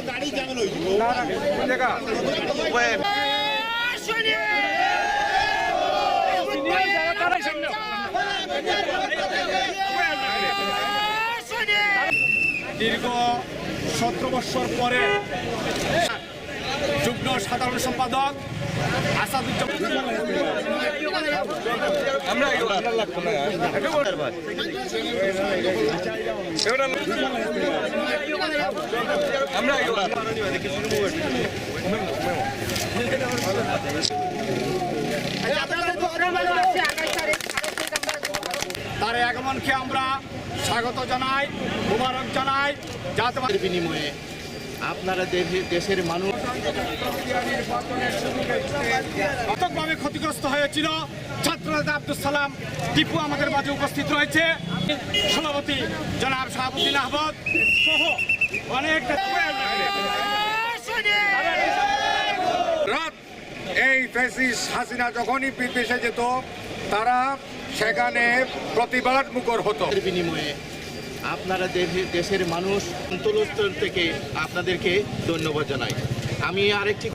গাড়ি যাবে লই দীর্ঘ 17 বছর পরে যুগ্ম সাধারণ সম্পাদক তার আগমনকে আমরা স্বাগত জানাই, মুবারক জানাই। জাতীয় বিনিময়ে আপনারা দেশের মানুষ ব্যাপকভাবে ক্ষতিগ্রস্ত হয়েছিল। ছাত্রনেতা আব্দুল সালাম টিপু আমাদের মাঝে উপস্থিত রয়েছে, সভাপতি জনাব শাহাবুদ্দিন আহমদ সহ অনেক এই ফ্যাসিস্ট হাসিনা যখনই বিদেশে যেত তারা সেখানে প্রতিবাদ মুখর হতো। বিনিময়ে আপনারা দেশের মানুষ অন্তরস্থল থেকে আপনাদেরকে ধন্যবাদ জানাই। আমি আরেকটি